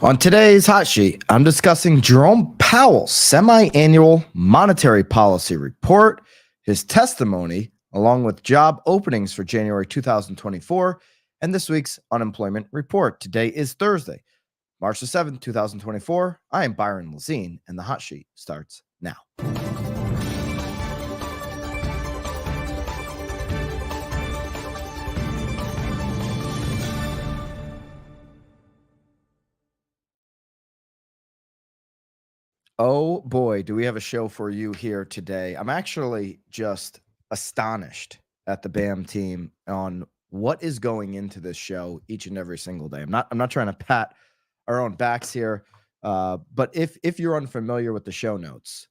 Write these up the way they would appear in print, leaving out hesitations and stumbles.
On today's hot sheet, I'm discussing Jerome Powell's semi-annual monetary policy report, his testimony, along with job openings for January 2024, and this week's unemployment report. Today is Thursday, March the 7th, 2024. I am Byron Lazine, and the hot sheet starts now. Oh boy, do we have a show for you here today. I'm actually just astonished at the BAM team on what is going into this show each and every single day. I'm not trying to pat our own backs here, but if you're unfamiliar with the show notes,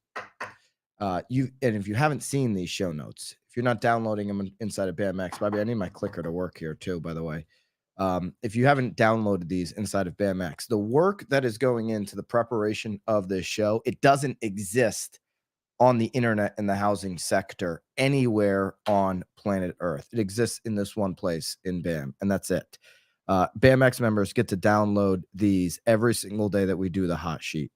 if you haven't seen these show notes, if you're not downloading them inside of BAMX, Bobby, I need my clicker to work here too, by the way. If you haven't downloaded these inside of BAMX, the work that is going into the preparation of this show, it doesn't exist on the internet in the housing sector anywhere on planet Earth. It exists in this one place in BAM, and that's it. BAMX members get to download these every single day that we do the hot sheet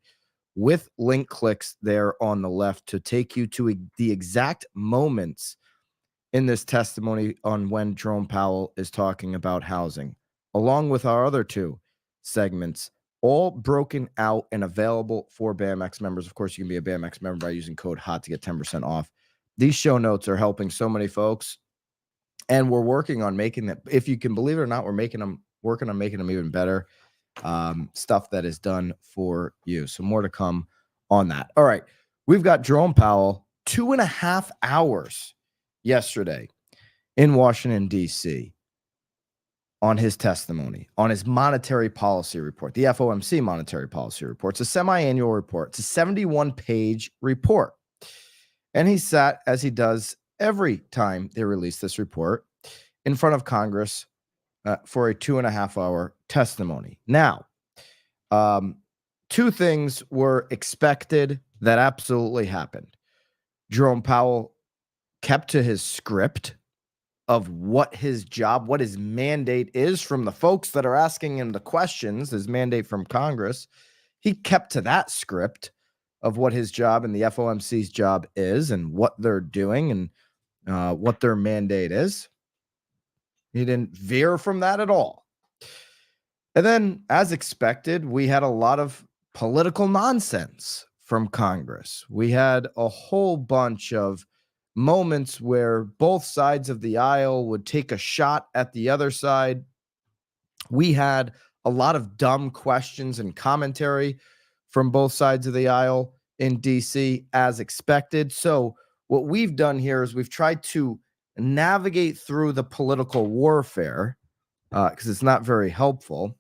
with link clicks there on the left to take you to the exact moments in this testimony on when Jerome Powell is talking about housing, along with our other two segments, all broken out and available for BAMX members. Of course, you can be a BAMX member by using code HOT to get 10% off. These show notes are helping so many folks, and we're working on making them, if you can believe it or not, working on making them even better. Stuff that is done for you. So more to come on that. All right. We've got Jerome Powell, 2.5 hours yesterday in Washington, D.C. on his testimony, on his monetary policy report, the FOMC monetary policy report. It's a semi-annual report. It's a 71-page report. And he sat, as he does every time they release this report, in front of Congress for a 2.5-hour testimony. Now, two things were expected that absolutely happened. Jerome Powell kept to his script of what his job, what his mandate is from the folks that are asking him the questions, his mandate from Congress. He kept to that script of what his job and the FOMC's job is and what they're doing and what their mandate is. He didn't veer from that at all. And then, as expected, we had a lot of political nonsense from Congress. We had a whole bunch of moments where both sides of the aisle would take a shot at the other side. We had a lot of dumb questions and commentary from both sides of the aisle in DC, as expected. So what we've done here is we've tried to navigate through the political warfare because it's not very helpful.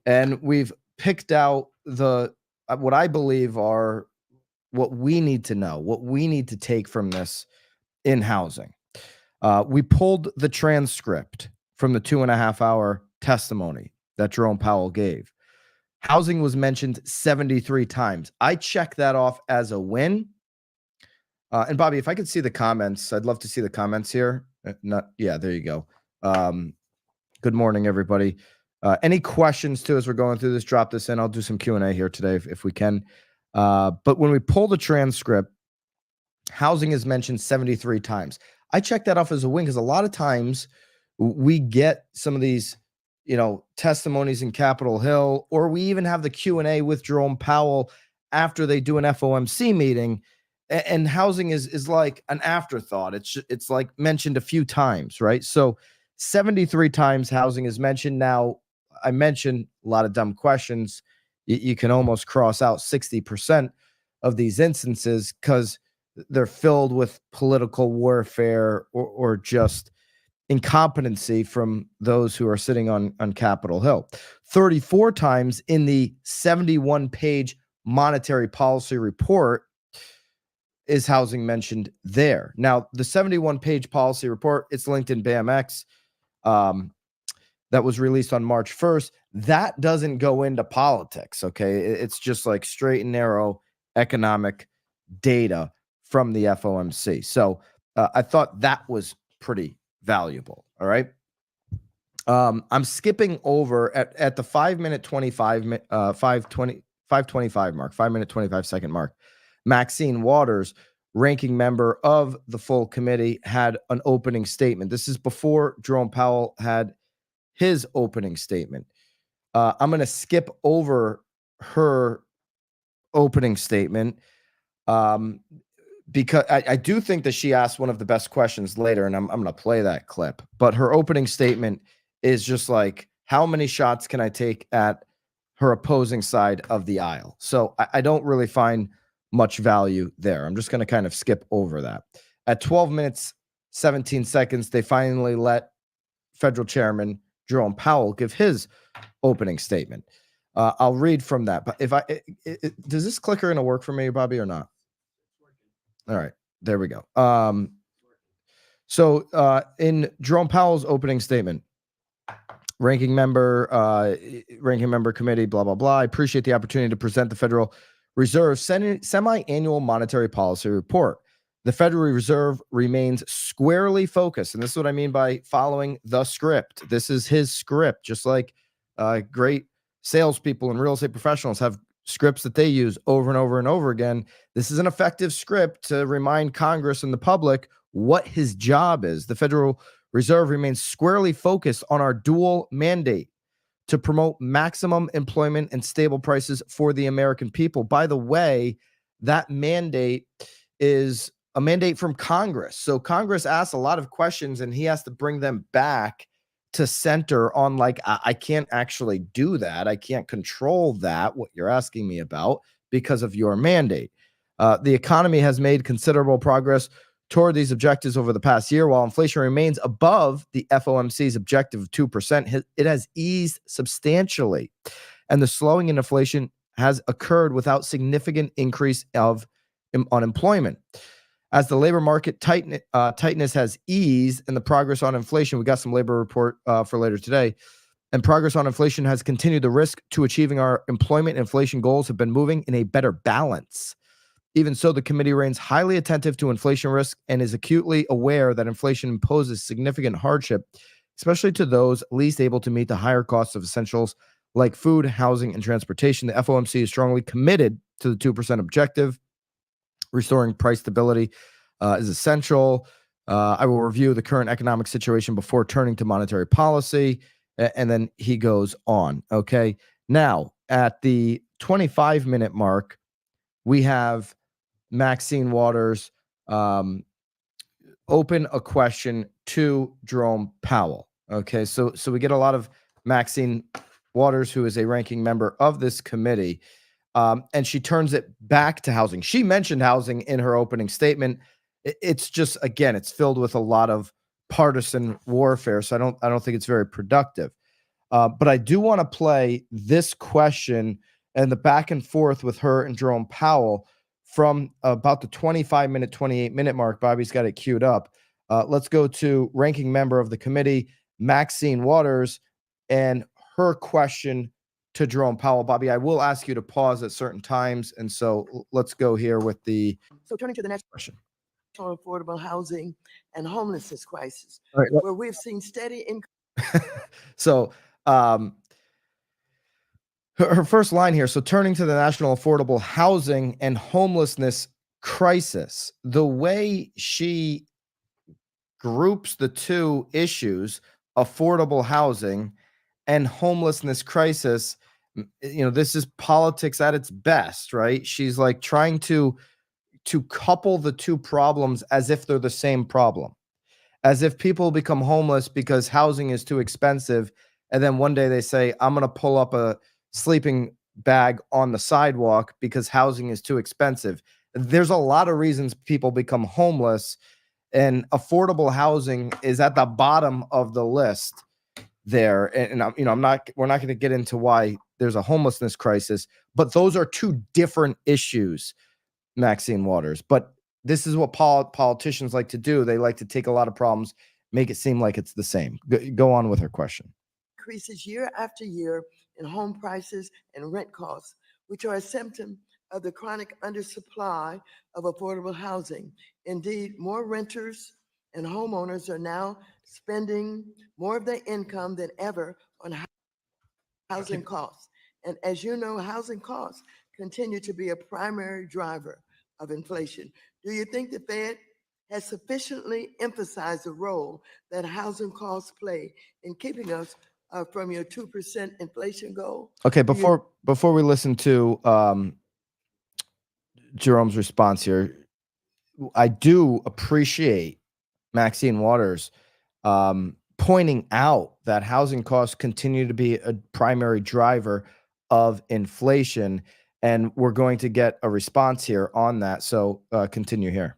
And we've picked out what I believe are what we need to know, what we need to take from this in housing. We pulled the transcript from the 2.5-hour testimony that Jerome Powell gave. Housing was mentioned 73 times. I check that off as a win. And Bobby, if I could see the comments, I'd love to see the comments here. Yeah, there you go. Good morning, everybody. Any questions too as we're going through this? Drop this in. I'll do some Q&A here today if we can. But when we pull the transcript, housing is mentioned 73 times. I check that off as a win because a lot of times we get some of these, testimonies in Capitol Hill, or we even have the Q&A with Jerome Powell after they do an FOMC meeting, and housing is like an afterthought. It's like mentioned a few times, right? So 73 times housing is mentioned. Now, I mentioned a lot of dumb questions. You can almost cross out 60% of these instances because they're filled with political warfare or just incompetency from those who are sitting on Capitol Hill. 34 times in the 71-page monetary policy report is housing mentioned there. Now, the 71-page policy report, it's linked in BAMX. That was released on March 1st. That doesn't go into politics, okay? It's just like straight and narrow economic data from the FOMC. So I thought that was pretty valuable, all right? I'm skipping over at the 5-minute 5:25 mark, 5-minute 25-second mark. Maxine Waters, ranking member of the full committee, had an opening statement. This is before Jerome Powell had his opening statement. I'm going to skip over her opening statement because I do think that she asked one of the best questions later, and I'm going to play that clip. But her opening statement is just like, how many shots can I take at her opposing side of the aisle? So I don't really find much value there. I'm just going to kind of skip over that. At 12 minutes, 17 seconds, they finally let federal chairman Jerome Powell give his opening statement. I'll read from that. But if does this clicker going to work for me, Bobby, or not? All right, there we go. So in Jerome Powell's opening statement, ranking member committee, blah, blah, blah. I appreciate the opportunity to present the Federal Reserve semi-annual monetary policy report. The Federal Reserve remains squarely focused, and this is what I mean by following the script. This is his script, just like great salespeople and real estate professionals have scripts that they use over and over and over again. This is an effective script to remind Congress and the public what his job is. The Federal Reserve remains squarely focused on our dual mandate to promote maximum employment and stable prices for the American people. By the way, that mandate is a mandate from Congress. So Congress asks a lot of questions and he has to bring them back to center on, like, I can't actually do that. I can't control that, what you're asking me about, because of your mandate. The economy has made considerable progress toward these objectives over the past year. While inflation remains above the FOMC's objective of 2%, it has eased substantially. And the slowing in inflation has occurred without significant increase of unemployment. As the labor market tightness has eased and the progress on inflation, we got some labor report for later today, and progress on inflation has continued, the risk to achieving our employment and inflation goals have been moving in a better balance. Even so, the committee remains highly attentive to inflation risk and is acutely aware that inflation imposes significant hardship, especially to those least able to meet the higher costs of essentials like food, housing, and transportation. The FOMC is strongly committed to the 2% objective. Restoring price stability is essential. I will review the current economic situation before turning to monetary policy. And then he goes on. Okay. Now, at the 25-minute mark, we have Maxine Waters open a question to Jerome Powell. Okay. So we get a lot of Maxine Waters, who is a ranking member of this committee. And she turns it back to housing. She mentioned housing in her opening statement. It's just, again, it's filled with a lot of partisan warfare. So I don't think it's very productive. But I do want to play this question and the back and forth with her and Jerome Powell from about the 25-minute, 28-minute mark. Bobby's got it queued up. Let's go to ranking member of the committee, Maxine Waters, and her question to Jerome Powell. Bobby, I will ask you to pause at certain times. And so let's go here with the. So turning to the next question. Affordable housing and homelessness crisis, right, where we've seen steady increase. So her first line here. So turning to the national affordable housing and homelessness crisis, the way she groups the two issues, affordable housing and homelessness crisis, this is politics at its best, right? She's like trying to couple the two problems as if they're the same problem, as if people become homeless because housing is too expensive. And then one day they say, I'm going to pull up a sleeping bag on the sidewalk because housing is too expensive. There's a lot of reasons people become homeless, and affordable housing is at the bottom of the list there. And we're not going to get into why there's a homelessness crisis, but those are two different issues, Maxine Waters. But this is what politicians like to do. They like to take a lot of problems, make it seem like it's the same. Go on with her question. Increases year after year in home prices and rent costs, which are a symptom of the chronic undersupply of affordable housing. Indeed, more renters and homeowners are now spending more of their income than ever on housing costs. And as you know, housing costs continue to be a primary driver of inflation. Do you think the Fed has sufficiently emphasized the role that housing costs play in keeping us from your 2% inflation goal? Okay, before we listen to Jerome's response here, I do appreciate Maxine Waters pointing out that housing costs continue to be a primary driver of inflation, and we're going to get a response here on that. So continue here.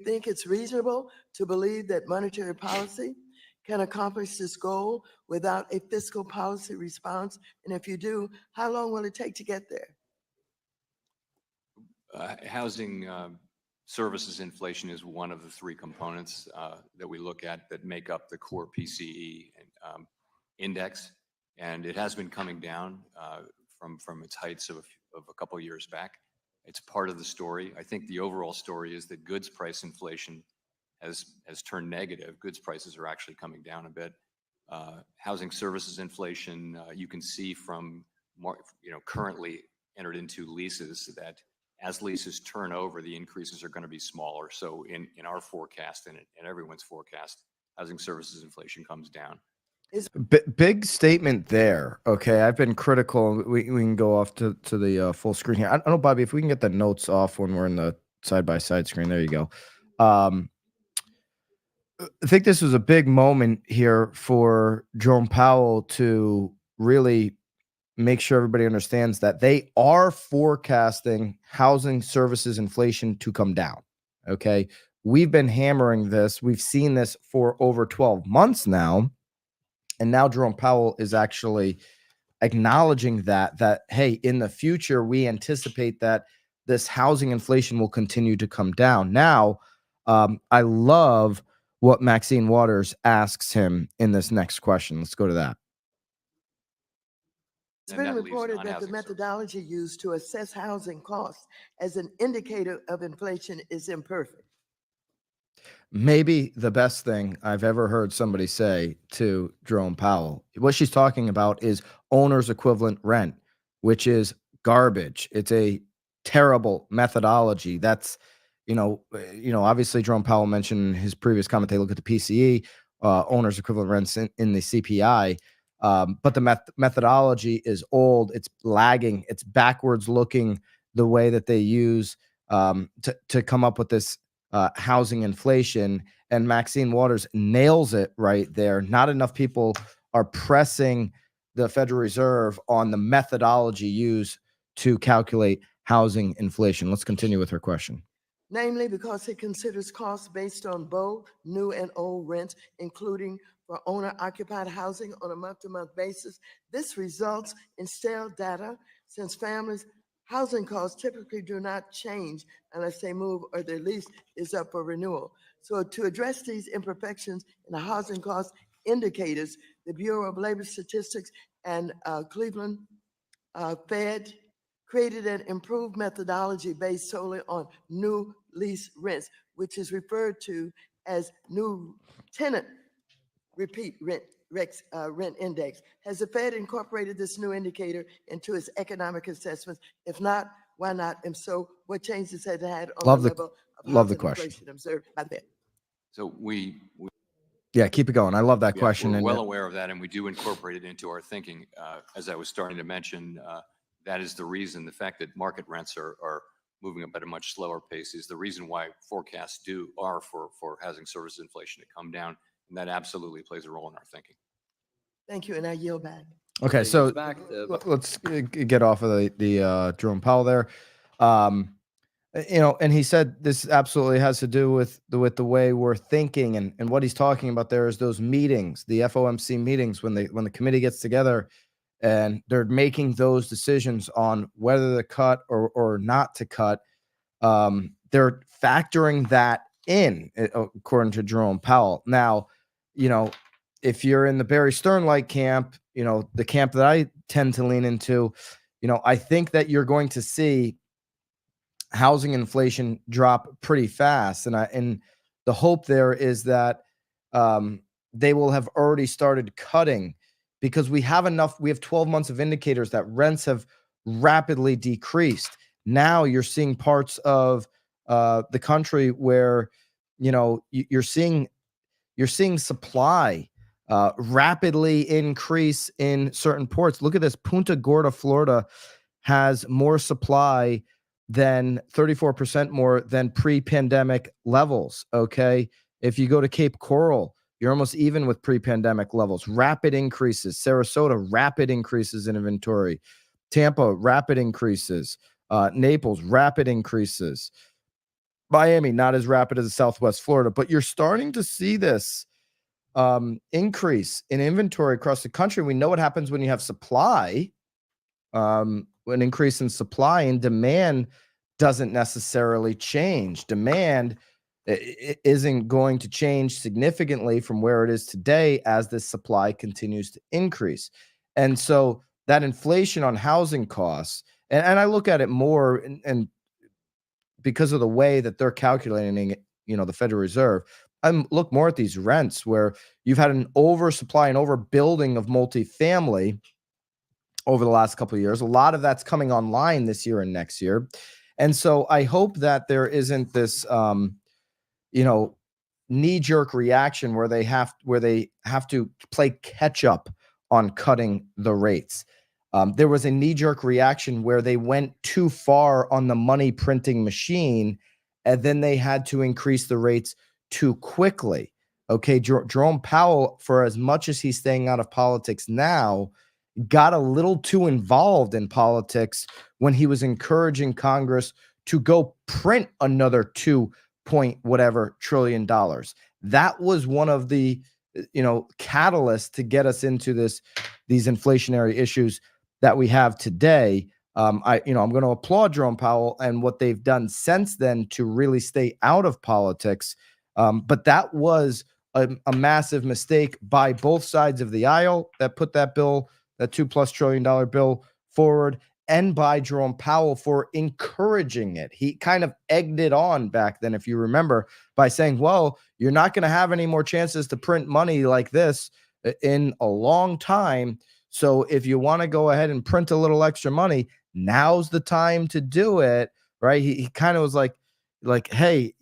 Think it's reasonable to believe that monetary policy can accomplish this goal without a fiscal policy response? And if you do, how long will it take to get there? Housing services inflation is one of the three components that we look at that make up the core PCE index, and it has been coming down from its heights of a couple of years back. It's part of the story. I think the overall story is that goods price inflation has turned negative. Goods prices are actually coming down a bit. Housing services inflation, you can see from currently entered into leases that as leases turn over, the increases are going to be smaller. So in our forecast and in everyone's forecast, housing services inflation comes down. Big statement there. Okay, I've been critical. We can go off to the full screen here. I don't know, Bobby, if we can get the notes off when we're in the side-by-side screen. There you go. I think this was a big moment here for Jerome Powell to really make sure everybody understands that they are forecasting housing services inflation to come down. Okay, we've been hammering this. We've seen this for over 12 months now. And now Jerome Powell is actually acknowledging that, hey, in the future, we anticipate that this housing inflation will continue to come down. Now, I love what Maxine Waters asks him in this next question. Let's go to that. It's been reported that the methodology used to assess housing costs as an indicator of inflation is imperfect. Maybe the best thing I've ever heard somebody say to Jerome Powell. What she's talking about is owner's equivalent rent, which is garbage. It's a terrible methodology. That's, obviously Jerome Powell mentioned in his previous comment, they look at the PCE, owner's equivalent rents in the CPI. But the methodology is old. It's lagging. It's backwards looking, the way that they use to come up with this housing inflation. And Maxine Waters nails it right there. Not enough people are pressing the Federal Reserve on the methodology used to calculate housing inflation. Let's continue with her question. Namely, because it considers costs based on both new and old rents, including for owner-occupied housing on a month-to-month basis. This results in stale data since families' housing costs typically do not change unless they move or their lease is up for renewal. So to address these imperfections in the housing cost indicators, the Bureau of Labor Statistics and Cleveland Fed created an improved methodology based solely on new lease rents, which is referred to as new tenant repeat rent index. Has the Fed incorporated this new indicator into its economic assessments? If not, why not? And so what changes has it had on the level of housing inflation observed by the Fed? So yeah, keep it going. I love that question. We're well aware of that, and we do incorporate it into our thinking. As I was starting to mention, that is the reason, the fact that market rents are moving up at a much slower pace is the reason why forecasts are for housing services inflation to come down. And that absolutely plays a role in our thinking. Thank you, and I yield back. Okay, so let's get off of the Jerome Powell there. And he said this absolutely has to do with the way we're thinking, and what he's talking about there is those meetings, the FOMC meetings, when the committee gets together and they're making those decisions on whether to cut or not to cut. They're factoring that in, according to Jerome Powell. Now, if you're in the Barry Stern-like camp, the camp that I tend to lean into, I think that you're going to see housing inflation drop pretty fast. And the hope there is that they will have already started cutting, because we have 12 months of indicators that rents have rapidly decreased. Now you're seeing parts of the country where, you're seeing supply rapidly increase in certain ports. Look at this. Punta Gorda, Florida has more supply than 34% more than pre-pandemic levels. Okay. If you go to Cape Coral, you're almost even with pre-pandemic levels. Rapid increases. Sarasota, rapid increases in inventory. Tampa, rapid increases. Naples, rapid increases. Miami, not as rapid as Southwest Florida, but you're starting to see this increase in inventory across the country. We know what happens when you have supply, an increase in supply, and demand doesn't necessarily change. Demand isn't going to change significantly from where it is today as this supply continues to increase. And so that inflation on housing costs, and I look at it more, and because of the way that they're calculating it, the Federal Reserve, I look more at these rents where you've had an oversupply and overbuilding of multifamily over the last couple of years. A lot of that's coming online this year and next year. And so I hope that there isn't this, knee-jerk reaction where they have to play catch up on cutting the rates. There was a knee-jerk reaction where they went too far on the money printing machine, and then they had to increase the rates too quickly. Okay, Jerome Powell, for as much as he's staying out of politics now, got a little too involved in politics when he was encouraging Congress to go print another 2 point whatever trillion dollars. That was one of the catalysts to get us into these inflationary issues that we have today. I'm going to applaud Jerome Powell and what they've done since then to really stay out of politics. But that was a massive mistake by both sides of the aisle that put that $2+ trillion bill forward, and by Jerome Powell for encouraging it. He kind of egged it on back then, if you remember, by saying, well, you're not going to have any more chances to print money like this in a long time. So if you want to go ahead and print a little extra money, now's the time to do it, right? He kind of was like, hey,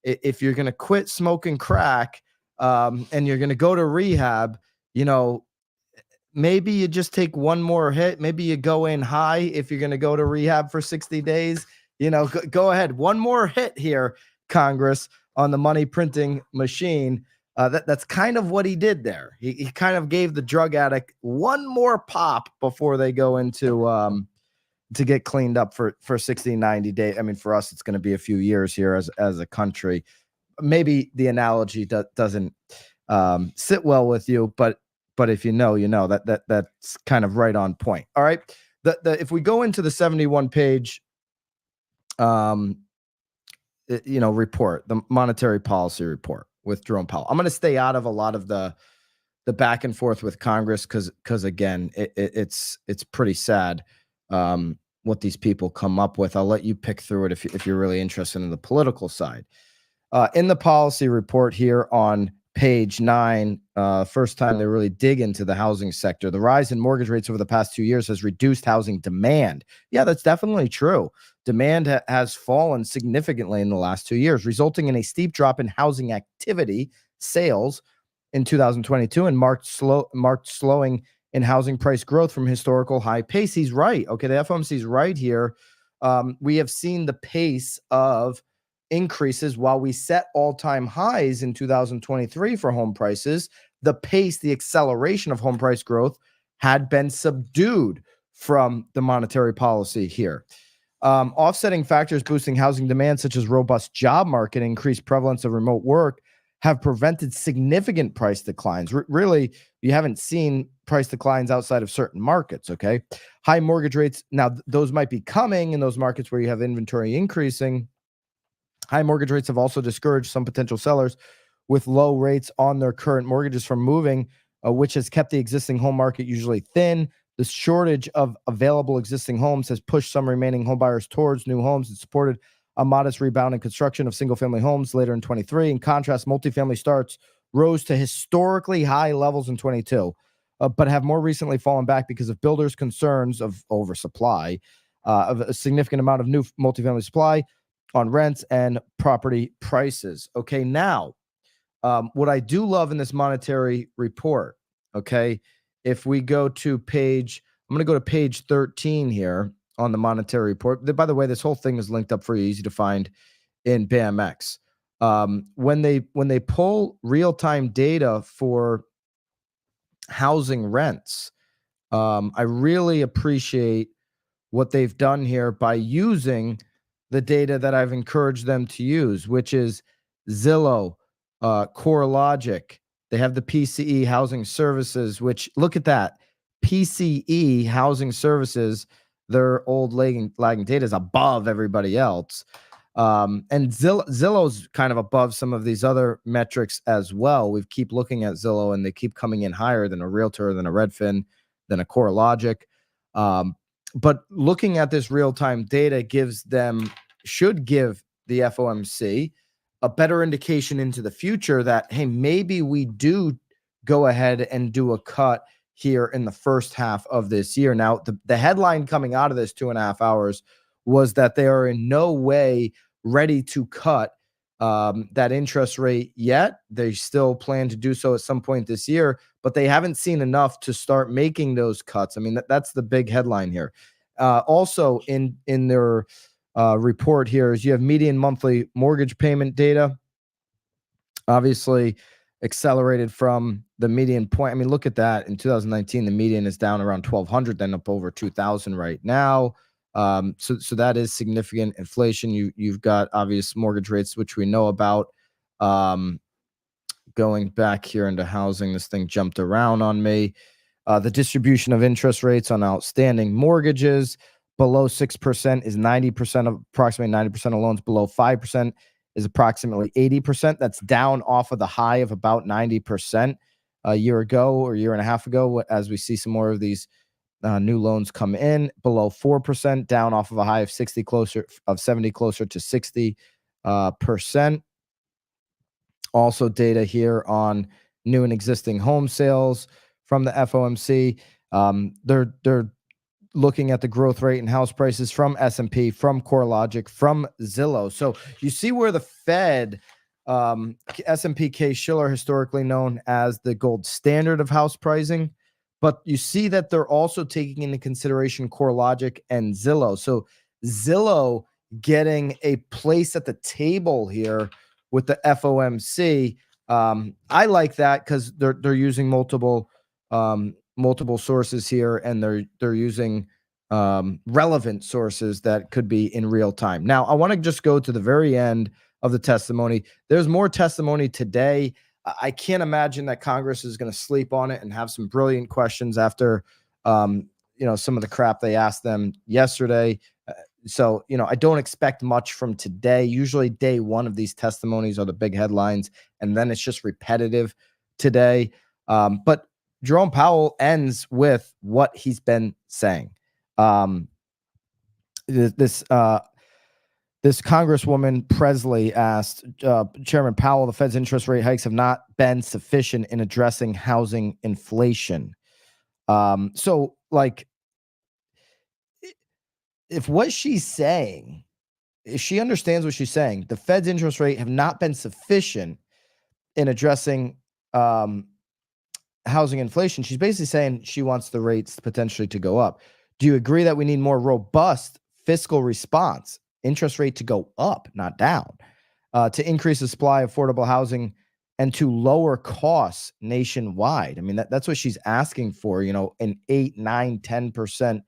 if you're going to quit smoking crack and you're going to go to rehab, maybe you just take one more hit. Maybe you go in high if you're going to go to rehab for 60 days. Go ahead. One more hit here, Congress, on the money printing machine. That's kind of what he did there. He kind of gave the drug addict one more pop before they go into to get cleaned up for 60, 90 days. I mean, for us, it's going to be a few years here as a country. Maybe the analogy doesn't sit well with you, but if you know, that's kind of right on point. All right. If we go into the 71-page, report, the monetary policy report with Jerome Powell, I'm going to stay out of a lot of the back and forth with Congress because again, it's pretty sad what these people come up with. I'll let you pick through it if you're really interested in the political side. In the policy report here on page 9, first time they really dig into the housing sector. The rise in mortgage rates over the past 2 years has reduced housing demand. Yeah, that's definitely true. Demand has fallen significantly in the last 2 years, resulting in a steep drop in housing activity sales in 2022 and marked slowing in housing price growth from historical high pace. He's right. Okay, the FOMC's right here. We have seen the pace of increases while we set all-time highs in 2023 for home prices. The acceleration of home price growth had been subdued from the monetary policy here. Offsetting factors boosting housing demand, such as robust job market and increased prevalence of remote work, have prevented significant price declines. Really, you haven't seen price declines outside of certain markets, okay? High mortgage rates, now those might be coming in those markets where you have inventory increasing. High mortgage rates have also discouraged some potential sellers with low rates on their current mortgages from moving, which has kept the existing home market usually thin. The shortage of available existing homes has pushed some remaining homebuyers towards new homes and supported a modest rebound in construction of single-family homes later in 23. In contrast, multifamily starts rose to historically high levels in 22, but have more recently fallen back because of builders' concerns of oversupply, of a significant amount of new multifamily supply on rents and property prices. Okay, now, what I do love in this monetary report, okay, if we go to page, I'm going to go to page 13 here on the monetary report. By the way, this whole thing is linked up for you, easy to find in BAMX. When they pull real-time data for housing rents, I really appreciate what they've done here by using the data that I've encouraged them to use, which is Zillow, CoreLogic. They have the PCE housing services, which look at that. PCE housing services, their old lagging data is above everybody else. And Zillow's kind of above some of these other metrics as well. We keep looking at Zillow and they keep coming in higher than a Realtor, than a Redfin, than a CoreLogic. But looking at this real-time data should give the FOMC a better indication into the future that, hey, maybe we do go ahead and do a cut here in the first half of this year. Now, the headline coming out of this 2.5 hours was that they are in no way ready to cut that interest rate yet. They still plan to do so at some point this year, but they haven't seen enough to start making those cuts. I mean, that's the big headline here. Also in their report here is you have median monthly mortgage payment data, obviously accelerated from the median point. I mean, look at that. In 2019, the median is down around 1,200, then up over 2,000 right now. So that is significant inflation. You've got obvious mortgage rates, which we know about. Going back here into housing, this thing jumped around on me. The distribution of interest rates on outstanding mortgages below 6% is 90% of approximately 90% of loans. Below 5% is approximately 80%. That's down off of the high of about 90% a year ago or a year and a half ago, as we see some more of these new loans come in. Below 4%, down off of a high of 70, closer to 60%. Also data here on new and existing home sales from the FOMC. They're looking at the growth rate in house prices from S&P, from CoreLogic, from Zillow. So you see where the Fed, S&P Case-Shiller, historically known as the gold standard of house pricing, but you see that they're also taking into consideration CoreLogic and Zillow. So Zillow getting a place at the table here with the FOMC. I like that because they're using multiple sources here, and they're using relevant sources that could be in real time. Now, I want to just go to the very end of the testimony. There's more testimony today. I can't imagine that Congress is going to sleep on it and have some brilliant questions after some of the crap they asked them yesterday. So, I don't expect much from today. Usually day one of these testimonies are the big headlines, and then it's just repetitive today. But Jerome Powell ends with what he's been saying. This Congresswoman Presley asked Chairman Powell, the Fed's interest rate hikes have not been sufficient in addressing housing inflation. So, like, if what she's saying, if she understands what she's saying, the Fed's interest rate have not been sufficient in addressing housing inflation, she's basically saying she wants the rates potentially to go up. Do you agree that we need more robust fiscal response, interest rate to go up, not down, to increase the supply of affordable housing and to lower costs nationwide? I mean, that's what she's asking for, an 8, 9, 10%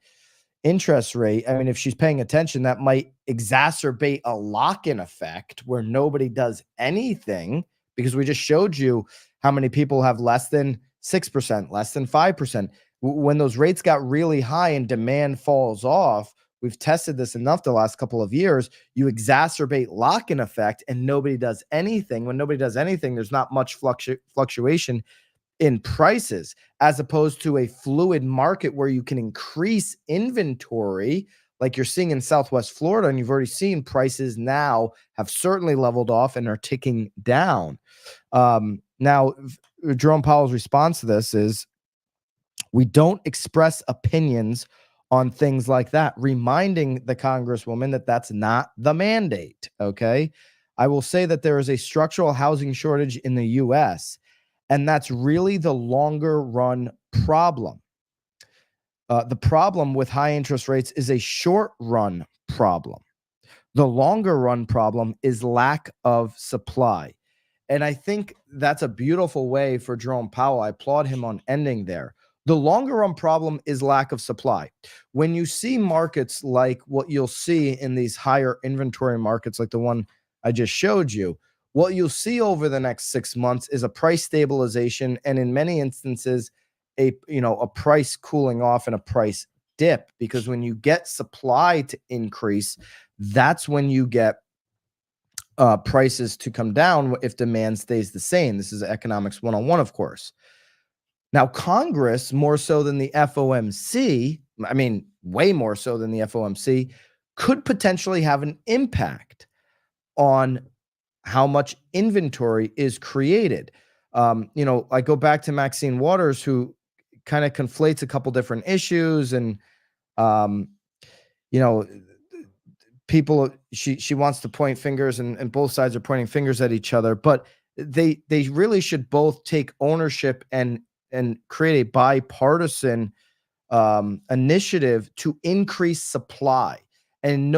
interest rate. I mean, if she's paying attention, that might exacerbate a lock-in effect where nobody does anything, because we just showed you how many people have less than 6%, less than 5%. When those rates got really high and demand falls off, we've tested this enough the last couple of years, you exacerbate lock-in effect and nobody does anything. When nobody does anything, there's not much fluctuation in prices, as opposed to a fluid market where you can increase inventory like you're seeing in Southwest Florida. And you've already seen prices now have certainly leveled off and are ticking down. Now, Jerome Powell's response to this is, we don't express opinions on things like that, reminding the Congresswoman that that's not the mandate. Okay. I will say that there is a structural housing shortage in the US, and that's really the longer run problem. The problem with high interest rates is a short run problem. The longer run problem is lack of supply. And I think that's a beautiful way for Jerome Powell. I applaud him on ending there. The longer run problem is lack of supply. When you see markets like what you'll see in these higher inventory markets, like the one I just showed you, what you'll see over the next 6 months is a price stabilization, and in many instances, a price cooling off and a price dip. Because when you get supply to increase, that's when you get prices to come down if demand stays the same. This is economics 101, of course. Now, Congress, more so than the FOMC, I mean, way more so than the FOMC, could potentially have an impact on how much inventory is created. I go back to Maxine Waters, who kind of conflates a couple different issues, and people, she wants to point fingers, and both sides are pointing fingers at each other, but they really should both take ownership and create a bipartisan initiative to increase supply. And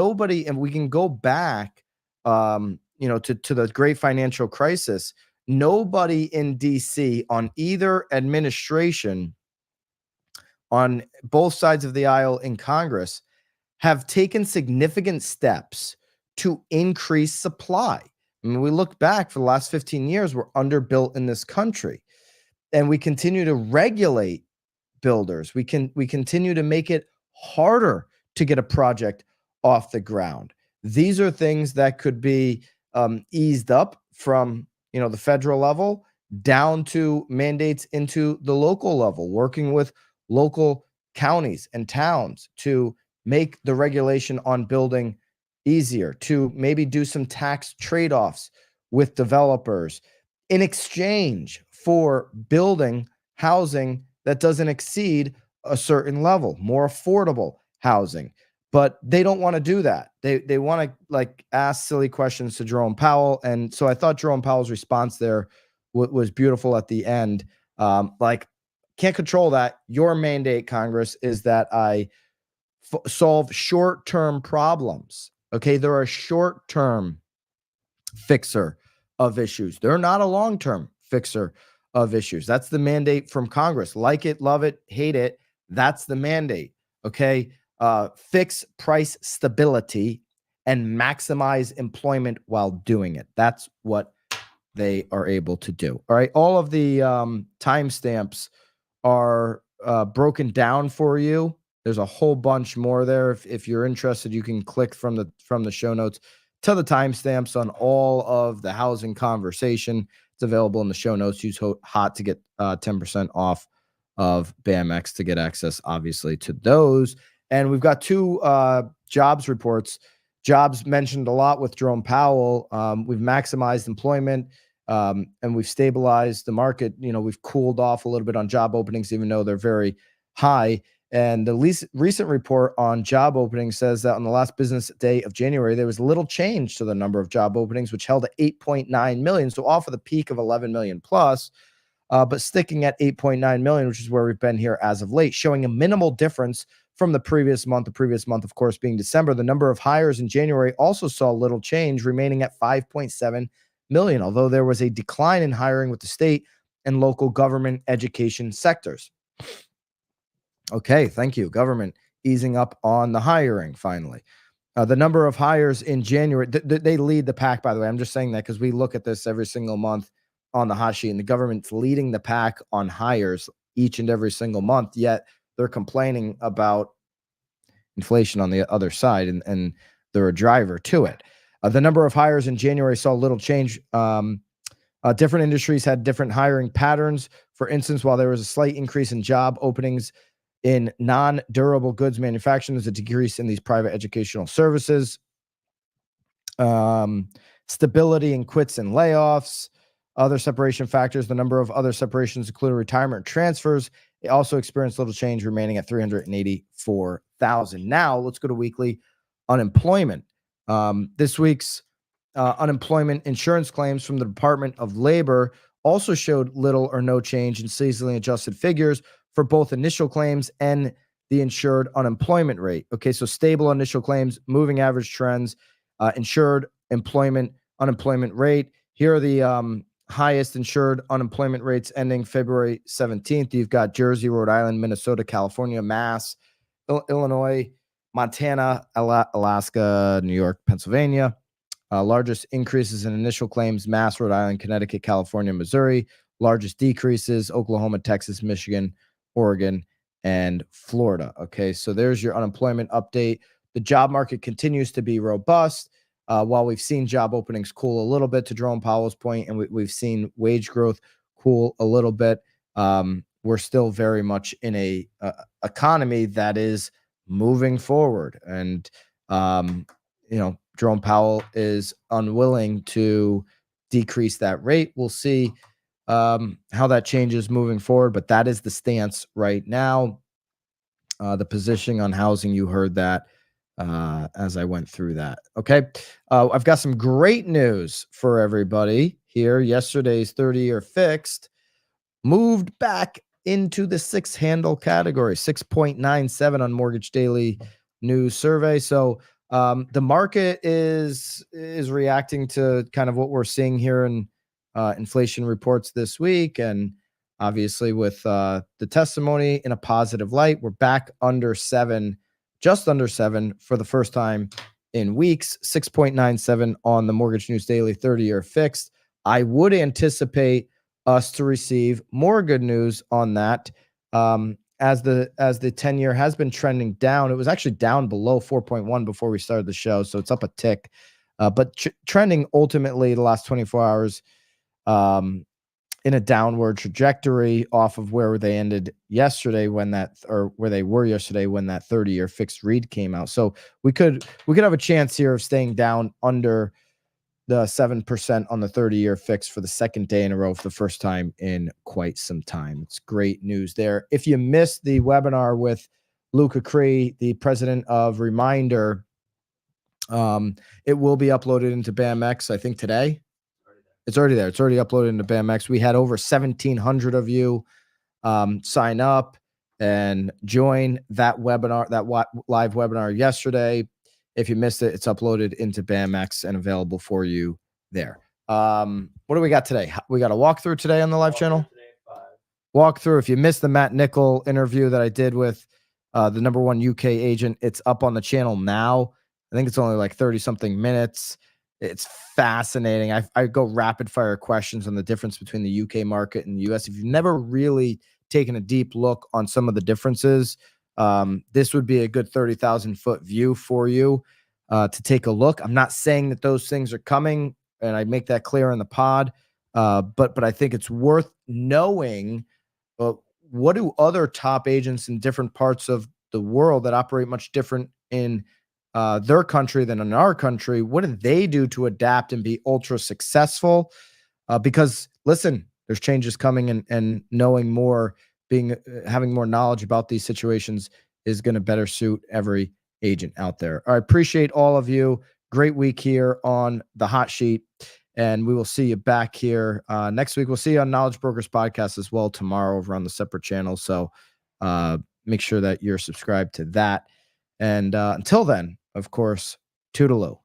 we can go back to the great financial crisis. Nobody in DC on either administration, on both sides of the aisle in Congress, have taken significant steps to increase supply. I mean, we look back for the last 15 years, we're underbuilt in this country, and we continue to regulate builders. We continue to make it harder to get a project off the ground. These are things that could be eased up from the federal level down to mandates into the local level, working with local counties and towns to make the regulation on building easier, to maybe do some tax trade-offs with developers in exchange for building housing that doesn't exceed a certain level, more affordable housing. But they don't want to do that. They want to ask silly questions to Jerome Powell. And so I thought Jerome Powell's response there was beautiful at the end. Can't control that. Your mandate, Congress, is that I solve short-term problems. Okay, they're a short-term fixer of issues. They're not a long-term fixer of issues. That's the mandate from Congress. Like it, love it, hate it. That's the mandate. Okay, fix price stability and maximize employment while doing it. That's what they are able to do. All right, all of the timestamps are broken down for you. There's a whole bunch more there. If you're interested, you can click from the show notes to the timestamps on all of the housing conversation. It's available in the show notes. Use HOT to get 10% off of BAMX to get access, obviously, to those. And we've got two jobs reports. Jobs mentioned a lot with Jerome Powell. We've maximized employment, and we've stabilized the market. We've cooled off a little bit on job openings, even though they're very high. And the recent report on job openings says that on the last business day of January, there was little change to the number of job openings, which held at 8.9 million. So off of the peak of 11 million plus, but sticking at 8.9 million, which is where we've been here as of late, showing a minimal difference from the previous month. The previous month, of course, being December. The number of hires in January also saw little change, remaining at 5.7 million, although there was a decline in hiring with the state and local government education sectors. Okay, thank you. Government easing up on the hiring finally. The number of hires in January, they lead the pack, by the way. I'm just saying that because we look at this every single month on the hot sheet, and the government's leading the pack on hires each and every single month, yet they're complaining about inflation on the other side, and they're a driver to it. The number of hires in January saw little change, Different industries had different hiring patterns. For instance, while there was a slight increase in job openings in non-durable goods manufacturing, there's a decrease in these private educational services. Stability in quits and layoffs. Other separation factors, the number of other separations including retirement and transfers. It also experienced little change, remaining at 384,000. Now let's go to weekly unemployment. This week's unemployment insurance claims from the Department of Labor also showed little or no change in seasonally adjusted figures for both initial claims and the insured unemployment rate. Okay, so stable initial claims, moving average trends, insured unemployment rate. Here are the highest insured unemployment rates ending February 17th. You've got Jersey, Rhode Island, Minnesota, California, Mass, Illinois, Montana, Alaska, New York, Pennsylvania. Largest increases in initial claims, Mass, Rhode Island, Connecticut, California, Missouri. Largest decreases, Oklahoma, Texas, Michigan, Oregon, and Florida. Okay, so there's your unemployment update. The job market continues to be robust. While we've seen job openings cool a little bit, to Jerome Powell's point, and we've seen wage growth cool a little bit, we're still very much in a economy that is moving forward. And, Jerome Powell is unwilling to decrease that rate. We'll see how that changes moving forward, but that is the stance right now. The positioning on housing, you heard that as I went through that. Okay. I've got some great news for everybody here. Yesterday's 30-year fixed moved back into the 6-handle category, 6.97 on Mortgage Daily News survey. So the market is reacting to kind of what we're seeing here in inflation reports this week. And obviously with the testimony in a positive light, we're back under 7, just under 7 for the first time in weeks, 6.97 on the Mortgage News Daily 30-year fixed. I would anticipate us to receive more good news on that as the 10-year has been trending down. It was actually down below 4.1 before we started the show, so it's up a tick, but trending ultimately the last 24 hours in a downward trajectory off of where they ended yesterday where they were yesterday when that 30-year fixed read came out. So we could have a chance here of staying down under the 7% on the 30-year fix for the second day in a row for the first time in quite some time. It's great news there. If you missed the webinar with Luca Cree, the president of Reminder, it will be uploaded into BAMX, I think today. It's already there. It's already uploaded into BAMX. We had over 1,700 of you sign up and join that webinar, that live webinar yesterday. If you missed it, it's uploaded into BAMX and available for you there. What do we got today? We got a walkthrough today on the live channel. Walkthrough. If you missed the Matt Nickel interview that I did with the #1 UK agent, it's up on the channel now. I think it's only like 30-something minutes. It's fascinating. I go rapid fire questions on the difference between the UK market and the US. If you've never really taken a deep look on some of the differences, this would be a good 30,000-foot view for you to take a look. I'm not saying that those things are coming, and I make that clear in the pod, but I think it's worth knowing what do other top agents in different parts of the world that operate much different in their country than in our country, what do they do to adapt and be ultra successful? Because listen, there's changes coming, and knowing more, having more knowledge about these situations is going to better suit every agent out there. I appreciate all of you. Great week here on the hot sheet, and we will see you back here next week. We'll see you on Knowledge Brokers Podcast as well tomorrow over on the separate channel. So make sure that you're subscribed to that. And until then, of course, toodaloo.